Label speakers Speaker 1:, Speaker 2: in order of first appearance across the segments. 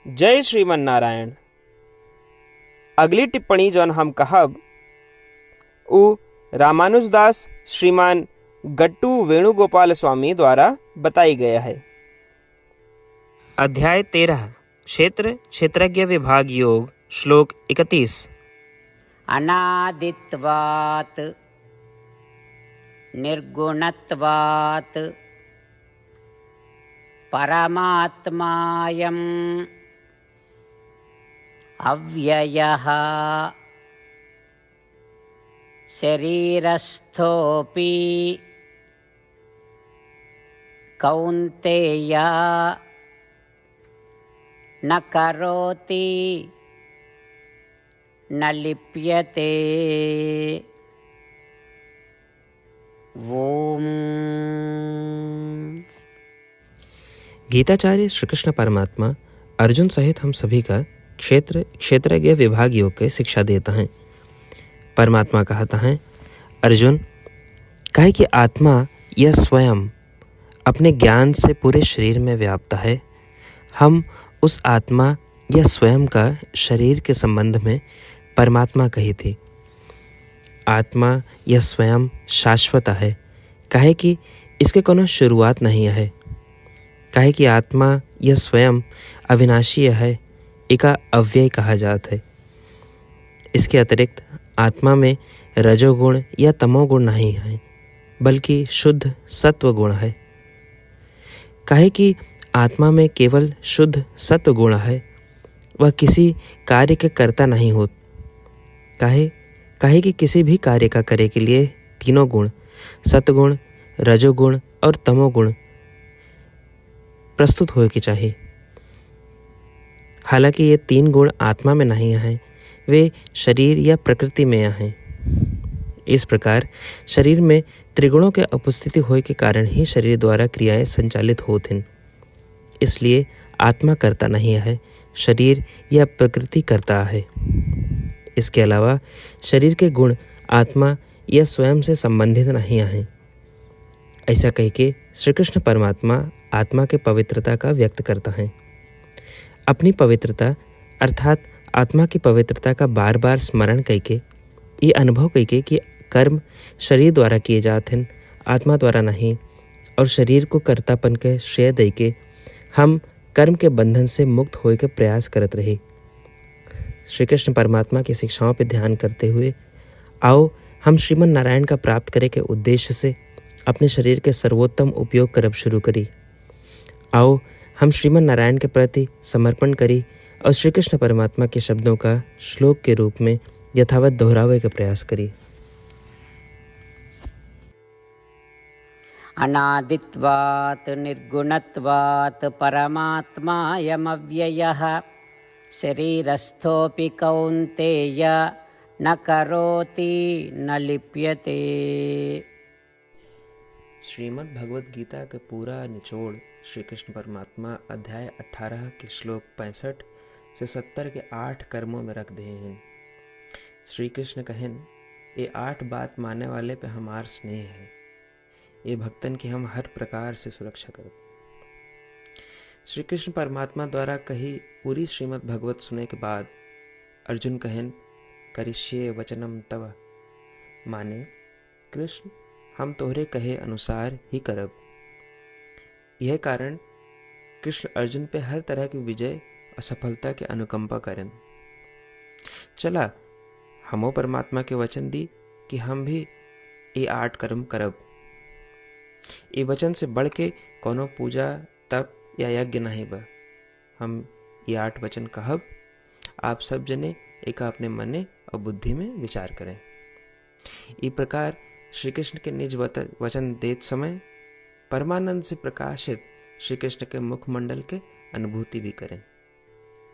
Speaker 1: जय श्रीमन नारायण। अगली टिप्पणी जौन हम कहब उ रामानुजदास श्रीमान गट्टू वेणुगोपाल स्वामी द्वारा बताई गया है। अध्याय 13 क्षेत्र क्षेत्रज्ञ विभाग योग श्लोक 31।
Speaker 2: अनादित्वात् निर्गुणत्वात् परमात्मायम् अव्ययः शरीरस्थोऽपि कौन्तेय न करोति न लिप्यते। ओम।
Speaker 3: गीताचार्य श्री कृष्ण परमात्मा अर्जुन सहित हम सभी का क्षेत्रज्ञ विभाग योग के शिक्षा देता है। परमात्मा कहता है, अर्जुन कहे कि आत्मा यह स्वयं अपने ज्ञान से पूरे शरीर में व्याप्त है। हम उस आत्मा या स्वयं का शरीर के संबंध में परमात्मा कही थी। आत्मा यह स्वयं शाश्वत है, कहे कि इसके कोनो शुरुआत नहीं है। कहे कि आत्मा यह स्वयं अविनाशी है, एका अव्यय कहा जाता है। इसके अतिरिक्त आत्मा में रजोगुण या तमोगुण नहीं है, बल्कि शुद्ध सत्व गुण है। कहे कि आत्मा में केवल शुद्ध सत्व गुण है, वह किसी कार्य के कर्ता नहीं हो। कहे कि किसी भी कार्य का करे के लिए तीनों गुण सत्वगुण, रजोगुण और तमोगुण प्रस्तुत होए के चाहिए। हालांकि ये तीन गुण आत्मा में नहीं हैं, वे शरीर या प्रकृति में हैं। इस प्रकार शरीर में त्रिगुणों के उपस्थिति होने के कारण ही शरीर द्वारा क्रियाएं संचालित होती हैं। इसलिए आत्मा करता नहीं है, शरीर या प्रकृति करता है। इसके अलावा शरीर के गुण आत्मा या स्वयं से संबंधित नहीं हैं। ऐसा कह के श्री कृष्ण परमात्मा आत्मा के पवित्रता का व्यक्त करता है। अपनी पवित्रता अर्थात आत्मा की पवित्रता का बार बार स्मरण करके ये अनुभव करके कि कर्म शरीर द्वारा किए जाते हैं, आत्मा द्वारा नहीं, और शरीर को कर्तापन के श्रेय दे के हम कर्म के बंधन से मुक्त होए के प्रयास करते रहे। श्री कृष्ण परमात्मा की शिक्षाओं पर ध्यान करते हुए आओ हम श्रीमन नारायण का प्राप्त करे के उद्देश्य से अपने शरीर के सर्वोत्तम उपयोग करब शुरू करी। आओ हम श्रीमन नारायण के प्रति समर्पण करी और श्री कृष्ण परमात्मा के शब्दों का श्लोक के रूप में यथावत दोहरावे का प्रयास करी।
Speaker 2: अनादित्वात् निर्गुणत्वात् परमात्मायमव्ययः शरीरस्थोऽपि कौन्तेय न करोति न लिप्यते।
Speaker 3: श्रीमद् भगवद गीता का पूरा निचोड़ श्री कृष्ण परमात्मा अध्याय 18 के श्लोक 65 से 70 के 8 कर्मों में रख दे हैं। श्री कृष्ण कहन, ये 8 बात मानने वाले पे हमार स्नेह है, ये भक्तन की हम हर प्रकार से सुरक्षा करें। श्री कृष्ण परमात्मा द्वारा कही पूरी श्रीमद् भगवत सुने के बाद अर्जुन कहन, करिष्ये वचनम तव, माने कृष्ण हम तोहरे कहे अनुसार ही करब। यह कारण कृष्ण अर्जुन पे हर तरह की विजय और सफलता के अनुकंपा करें। चला हमो परमात्मा के वचन दी कि हम भी ये 8 कर्म करब। ये वचन से बढ़ के कोनो पूजा तप या यज्ञ नहीं बा। हम ये 8 वचन कहब, आप सब जने एक अपने मने और बुद्धि में विचार करें। इस प्रकार श्री कृष्ण के निज वचन देत समय परमानंद से प्रकाशित श्री कृष्ण के मुखमंडल के अनुभूति भी करें।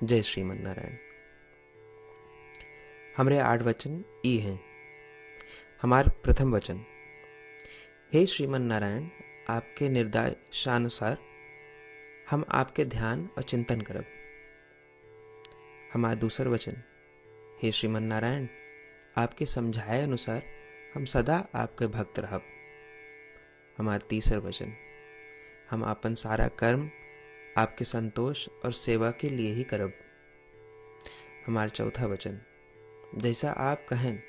Speaker 3: जय श्रीमन नारायण। हमारे 8 वचन ई हैं। हमार प्रथम वचन, हे श्रीमन नारायण, आपके निर्देशानुसार हम आपके ध्यान और चिंतन करब। हमारा दूसर वचन, हे श्रीमन नारायण, आपके समझाए अनुसार हम सदा आपके भक्त रहब। हमारा तीसर वचन, हम अपन सारा कर्म आपके संतोष और सेवा के लिए ही करब। हमारा चौथा वचन, जैसा आप कहें,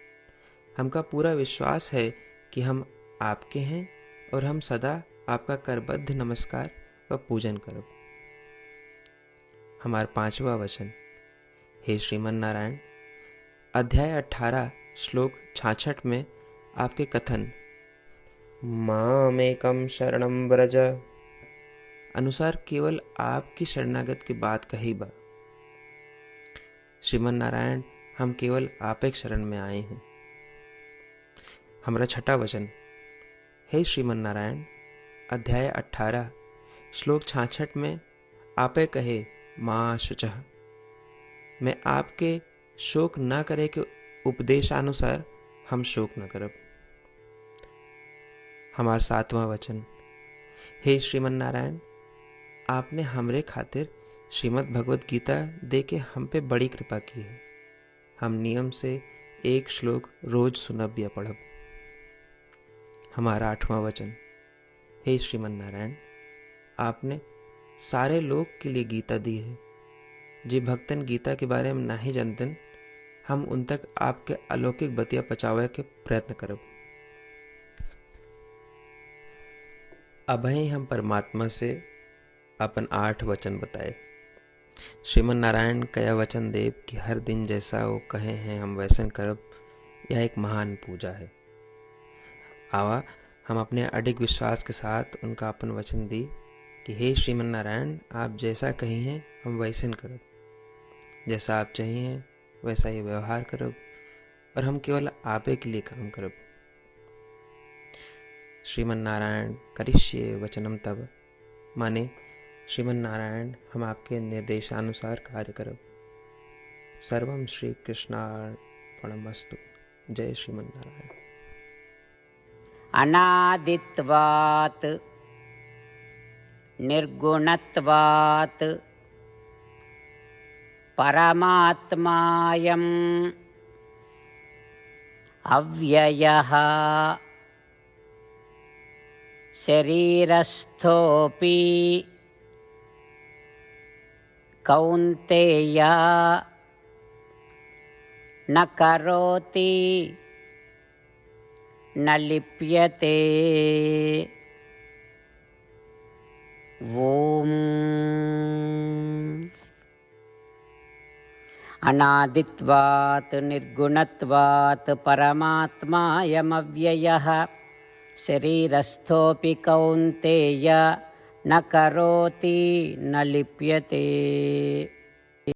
Speaker 3: हमका पूरा विश्वास है कि हम आपके हैं और हम सदा आपका करबद्ध नमस्कार व पूजन करब। हमारा पांचवा वचन, हे श्रीमन नारायण, अध्याय 18 श्लोक 66 में आपके कथन मामेकम शरणम व्रज अनुसार केवल आपकी शरणागत की बात कही बा। श्रीमन नारायण, हम केवल आप एक शरण में आए हैं। हमारा छठा वचन, हे श्रीमन नारायण, अध्याय 18 श्लोक 66 में आपे कहे माँ शुचः, मैं आपके शोक न करे के उपदेशानुसार हम शोक न करब। हमारा सातवां वचन, हे श्रीमन नारायण, आपने हमरे खातिर श्रीमद् भगवत गीता दे के हम पे बड़ी कृपा की है। हम नियम से एक श्लोक रोज सुनब या पढ़ब। हमारा आठवां वचन, हे श्रीमन नारायण, आपने सारे लोग के लिए गीता दी है। जे भक्तन गीता के बारे में नहीं जानतन, हम उन तक आपके अलौकिक बतिया पहुंचावे के प्रयत्न करब। अभय हम परमात्मा से अपन 8 वचन बताए। श्रीमन नारायण कया वचन देव कि हर दिन जैसा वो कहे हैं हम वैसन करब, यह एक महान पूजा है। आवा हम अपने अडिग विश्वास के साथ उनका अपन वचन दी कि हे श्रीमन नारायण, आप जैसा कही हैं हम वैसन करब, जैसा आप चाहिए वैसा ये व्यवहार करब और हम केवल आपे के लिए काम करब। श्रीमन नारायण करिष्ये वचनम तब, माने श्रीमन नारायण हम आपके निर्देशानुसार कार्य करब। सर्वम श्री कृष्णार्पणमस्तु। जय श्रीमन नारायण।
Speaker 2: अनादित्वात् निर्गुणत्वात् परमात्मायम् अव्ययः शरीरस्थोऽपि कौन्तेय न करोति न लिप्यते। ओम अनादित्वात् निर्गुणत्वात् परमात्मायमव्ययः शरीरस्थोऽपि कौन्तेय न करोति न लिप्यते।